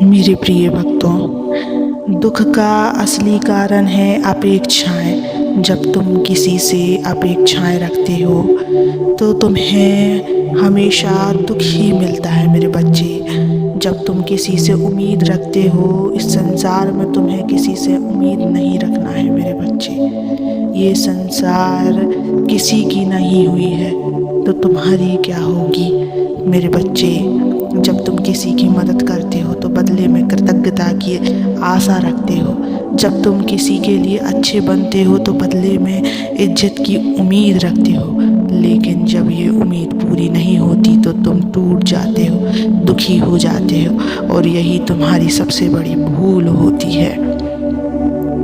मेरे प्रिय भक्तों, दुख का असली कारण है अपेक्षाएं। जब तुम किसी से अपेक्षाएं रखते हो तो तुम्हें हमेशा दुख ही मिलता है मेरे बच्चे। जब तुम किसी से उम्मीद रखते हो, इस संसार में तुम्हें किसी से उम्मीद नहीं रखना है मेरे बच्चे। ये संसार किसी की नहीं हुई है तो तुम्हारी क्या होगी मेरे बच्चे। जब तुम किसी की मदद करते हो तो बदले में कृतज्ञता की आशा रखते हो। जब तुम किसी के लिए अच्छे बनते हो तो बदले में इज्जत की उम्मीद रखते हो। लेकिन जब ये उम्मीद पूरी नहीं होती तो तुम टूट जाते हो, दुखी हो जाते हो, और यही तुम्हारी सबसे बड़ी भूल होती है।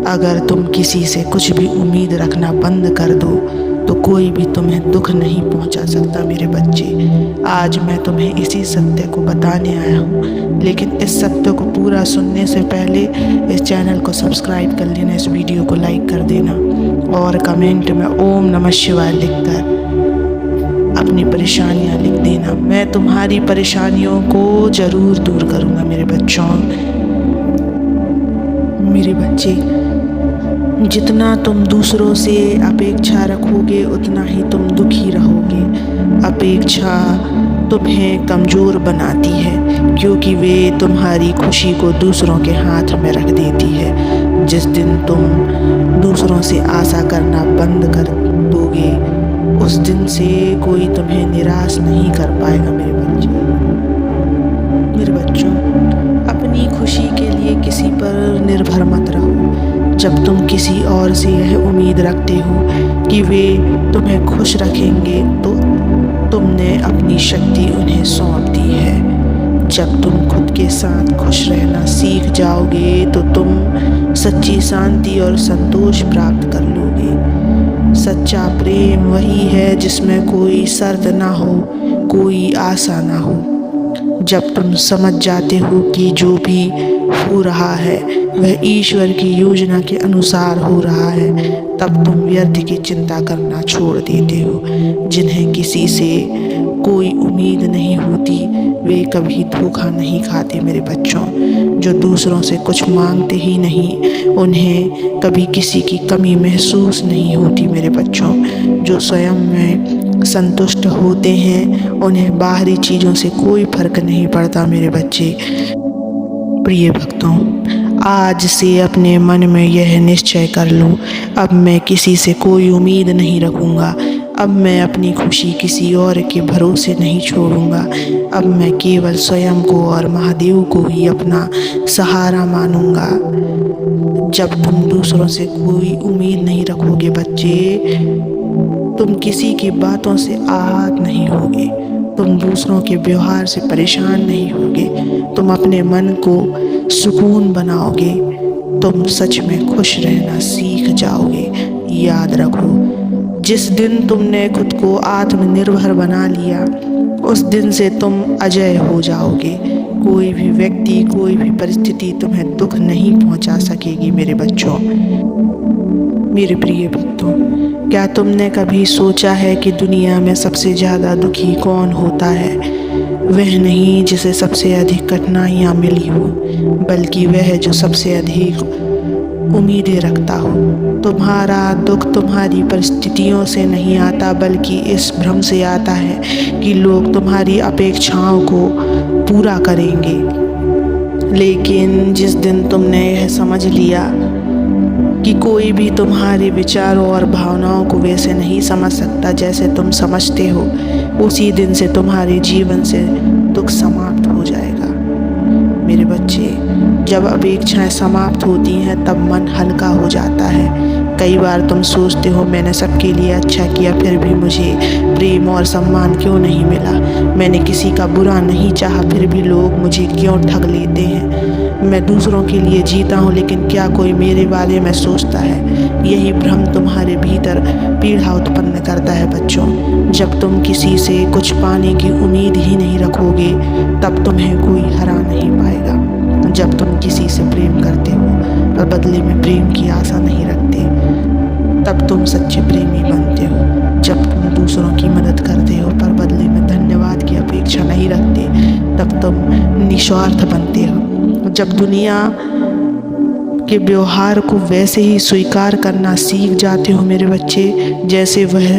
अगर तुम किसी से कुछ भी उम्मीद रखना बंद कर दो तो कोई भी तुम्हें दुख नहीं पहुंचा सकता मेरे बच्चे। आज मैं तुम्हें इसी सत्य को बताने आया हूँ, लेकिन इस सत्य को पूरा सुनने से पहले इस चैनल को सब्सक्राइब कर लेना, इस वीडियो को लाइक कर देना और कमेंट में ओम नमः शिवाय लिखकर अपनी परेशानियाँ लिख देना। मैं तुम्हारी परेशानियों को ज़रूर दूर करूँगा मेरे बच्चों। मेरे बच्चे, जितना तुम दूसरों से अपेक्षा रखोगे उतना ही तुम दुखी रहोगे। अपेक्षा तुम्हें कमज़ोर बनाती है क्योंकि वे तुम्हारी खुशी को दूसरों के हाथ में रख देती है। जिस दिन तुम दूसरों से आशा करना बंद कर दोगे उस दिन से कोई तुम्हें निराश नहीं कर पाएगा मेरे बच्चे। मेरे बच्चों, अपनी खुशी के लिए किसी पर निर्भर मत रहो। जब तुम किसी और से यह उम्मीद रखते हो कि वे तुम्हें खुश रखेंगे तो तुमने अपनी शक्ति उन्हें सौंप दी है। जब तुम खुद के साथ खुश रहना सीख जाओगे तो तुम सच्ची शांति और संतोष प्राप्त कर लोगे। सच्चा प्रेम वही है जिसमें कोई शर्त ना हो, कोई आशा ना हो। जब तुम समझ जाते हो कि जो भी हो रहा है वह ईश्वर की योजना के अनुसार हो रहा है, तब तुम व्यर्थ की चिंता करना छोड़ देते हो। जिन्हें किसी से कोई उम्मीद नहीं होती वे कभी धोखा नहीं खाते मेरे बच्चों। जो दूसरों से कुछ मांगते ही नहीं उन्हें कभी किसी की कमी महसूस नहीं होती मेरे बच्चों। जो स्वयं में संतुष्ट होते हैं उन्हें बाहरी चीज़ों से कोई फर्क नहीं पड़ता मेरे बच्चे। प्रिय भक्तों, आज से अपने मन में यह निश्चय कर लो, अब मैं किसी से कोई उम्मीद नहीं रखूँगा। अब मैं अपनी खुशी किसी और के भरोसे नहीं छोड़ूंगा। अब मैं केवल स्वयं को और महादेव को ही अपना सहारा मानूंगा। जब तुम दूसरों से कोई उम्मीद नहीं रखोगे बच्चे, तुम किसी की बातों से आहत नहीं होगे, तुम दूसरों के व्यवहार से परेशान नहीं होगे, तुम अपने मन को सुकून बनाओगे, तुम सच में खुश रहना सीख जाओगे। याद रखो, जिस दिन तुमने खुद को आत्मनिर्भर बना लिया उस दिन से तुम अजय हो जाओगे। कोई भी व्यक्ति, कोई भी परिस्थिति तुम्हें दुख नहीं पहुंचा सकेगी मेरे बच्चों। मेरे प्रिय भक्तों, क्या तुमने कभी सोचा है कि दुनिया में सबसे ज़्यादा दुखी कौन होता है? वह नहीं जिसे सबसे अधिक कठिनाइयाँ मिली हो, बल्कि वह जो सबसे अधिक उम्मीदें रखता हो। तुम्हारा दुख तुम्हारी परिस्थितियों से नहीं आता, बल्कि इस भ्रम से आता है कि लोग तुम्हारी अपेक्षाओं को पूरा करेंगे। लेकिन जिस दिन तुमने यह समझ लिया कि कोई भी तुम्हारे विचारों और भावनाओं को वैसे नहीं समझ सकता जैसे तुम समझते हो, उसी दिन से तुम्हारे जीवन से दुख समाप्त हो जाएगा मेरे बच्चे। जब अपेक्षाएं समाप्त होती हैं तब मन हल्का हो जाता है। कई बार तुम सोचते हो मैंने सबके लिए अच्छा किया फिर भी मुझे प्रेम और सम्मान क्यों नहीं मिला। मैंने किसी का बुरा नहीं चाहा फिर भी लोग मुझे क्यों ठग लेते हैं। मैं दूसरों के लिए जीता हूँ लेकिन क्या कोई मेरे बारे में सोचता है। यही भ्रम तुम्हारे भीतर पीड़ा उत्पन्न करता है बच्चों। जब तुम किसी से कुछ पाने की उम्मीद ही नहीं रखोगे तब तुम्हें कोई हरा नहीं पाएगा। जब तुम किसी से प्रेम करते हो और बदले में प्रेम की आशा नहीं रखते तब तुम सच्चे प्रेमी बनते हो। जब तुम दूसरों की मदद करते हो पर बदले में धन्यवाद की अपेक्षा नहीं रखते तब तुम निस्वार्थ बनते हो। जब दुनिया के व्यवहार को वैसे ही स्वीकार करना सीख जाते हो मेरे बच्चे जैसे वह,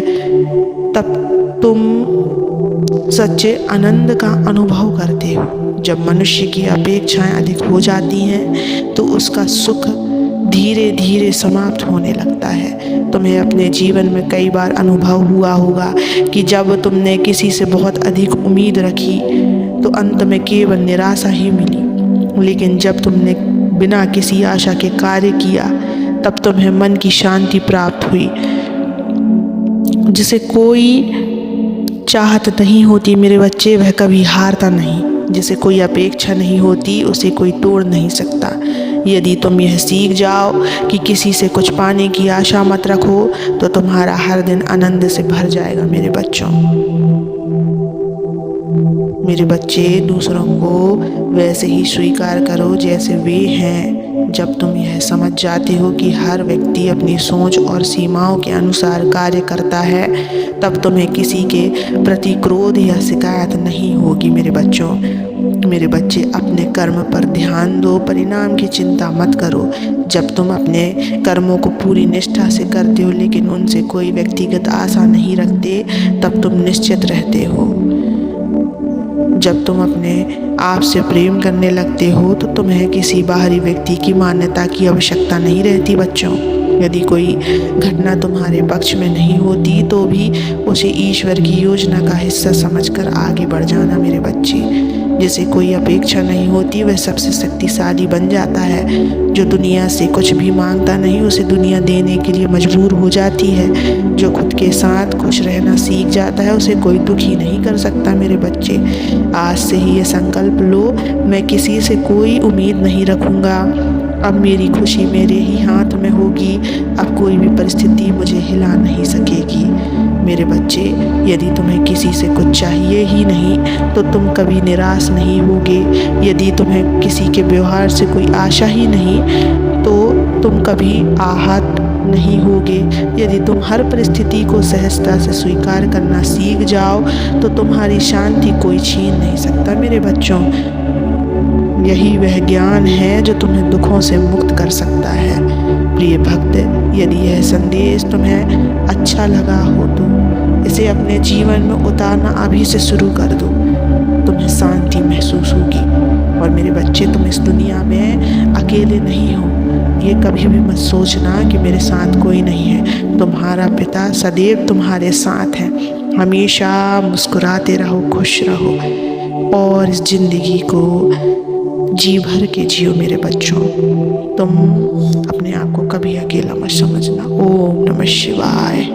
तब तुम सच्चे आनंद का अनुभव करते हो। जब मनुष्य की अपेक्षाएं अधिक हो जाती हैं तो उसका सुख धीरे धीरे समाप्त होने लगता है। तुम्हें अपने जीवन में कई बार अनुभव हुआ होगा कि जब तुमने किसी से बहुत अधिक उम्मीद रखी तो अंत में केवल निराशा ही मिली, लेकिन जब तुमने बिना किसी आशा के कार्य किया तब तुम्हें मन की शांति प्राप्त हुई। जिसे कोई चाहत नहीं होती मेरे बच्चे वह कभी हारता नहीं, जिसे कोई अपेक्षा नहीं होती उसे कोई तोड़ नहीं सकता। यदि तुम यह सीख जाओ कि किसी से कुछ पाने की आशा मत रखो तो तुम्हारा हर दिन आनंद से भर जाएगा मेरे बच्चों। मेरे बच्चे, दूसरों को वैसे ही स्वीकार करो जैसे वे हैं। जब तुम यह समझ जाते हो कि हर व्यक्ति अपनी सोच और सीमाओं के अनुसार कार्य करता है तब तुम्हें किसी के प्रति क्रोध या शिकायत नहीं होगी मेरे बच्चों। मेरे बच्चे, अपने कर्म पर ध्यान दो, परिणाम की चिंता मत करो। जब तुम अपने कर्मों को पूरी निष्ठा से करते हो लेकिन उनसे कोई व्यक्तिगत आशा नहीं रखते तब तुम निश्चित रहते हो। जब तुम अपने आप से प्रेम करने लगते हो तो तुम्हें किसी बाहरी व्यक्ति की मान्यता की आवश्यकता नहीं रहती बच्चों। यदि कोई घटना तुम्हारे पक्ष में नहीं होती तो भी उसे ईश्वर की योजना का हिस्सा समझकर आगे बढ़ जाना मेरे बच्चे। जिसे कोई अपेक्षा नहीं होती वह सबसे शक्तिशाली बन जाता है। जो दुनिया से कुछ भी मांगता नहीं उसे दुनिया देने के लिए मजबूर हो जाती है। जो खुद के साथ खुश रहना सीख जाता है उसे कोई दुखी नहीं कर सकता मेरे बच्चे। आज से ही ये संकल्प लो, मैं किसी से कोई उम्मीद नहीं रखूँगा। अब मेरी खुशी मेरे ही हाथ में होगी। अब कोई भी परिस्थिति मुझे हिला नहीं सकेगी। मेरे बच्चे, यदि तुम्हें किसी से कुछ चाहिए ही नहीं तो तुम कभी निराश नहीं होगे। यदि तुम्हें किसी के व्यवहार से कोई आशा ही नहीं तो तुम कभी आहत नहीं होगे। यदि तुम हर परिस्थिति को सहजता से स्वीकार करना सीख जाओ तो तुम्हारी शांति कोई छीन नहीं सकता मेरे बच्चों। यही वह ज्ञान है जो तुम्हें दुखों से मुक्त कर सकता है। प्रिय भक्त, यदि यह संदेश तुम्हें अच्छा लगा हो तो इसे अपने जीवन में उतारना अभी से शुरू कर दो। तुम्हें शांति महसूस होगी। और मेरे बच्चे, तुम इस दुनिया में अकेले नहीं हो। ये कभी भी मत सोचना कि मेरे साथ कोई नहीं है। तुम्हारा पिता सदैव तुम्हारे साथ है। हमेशा मुस्कुराते रहो, खुश रहो और इस जिंदगी को जी भर के जियो मेरे बच्चों। तुम अपने आप को कभी अकेला मत समझना। ओम नमः शिवाय।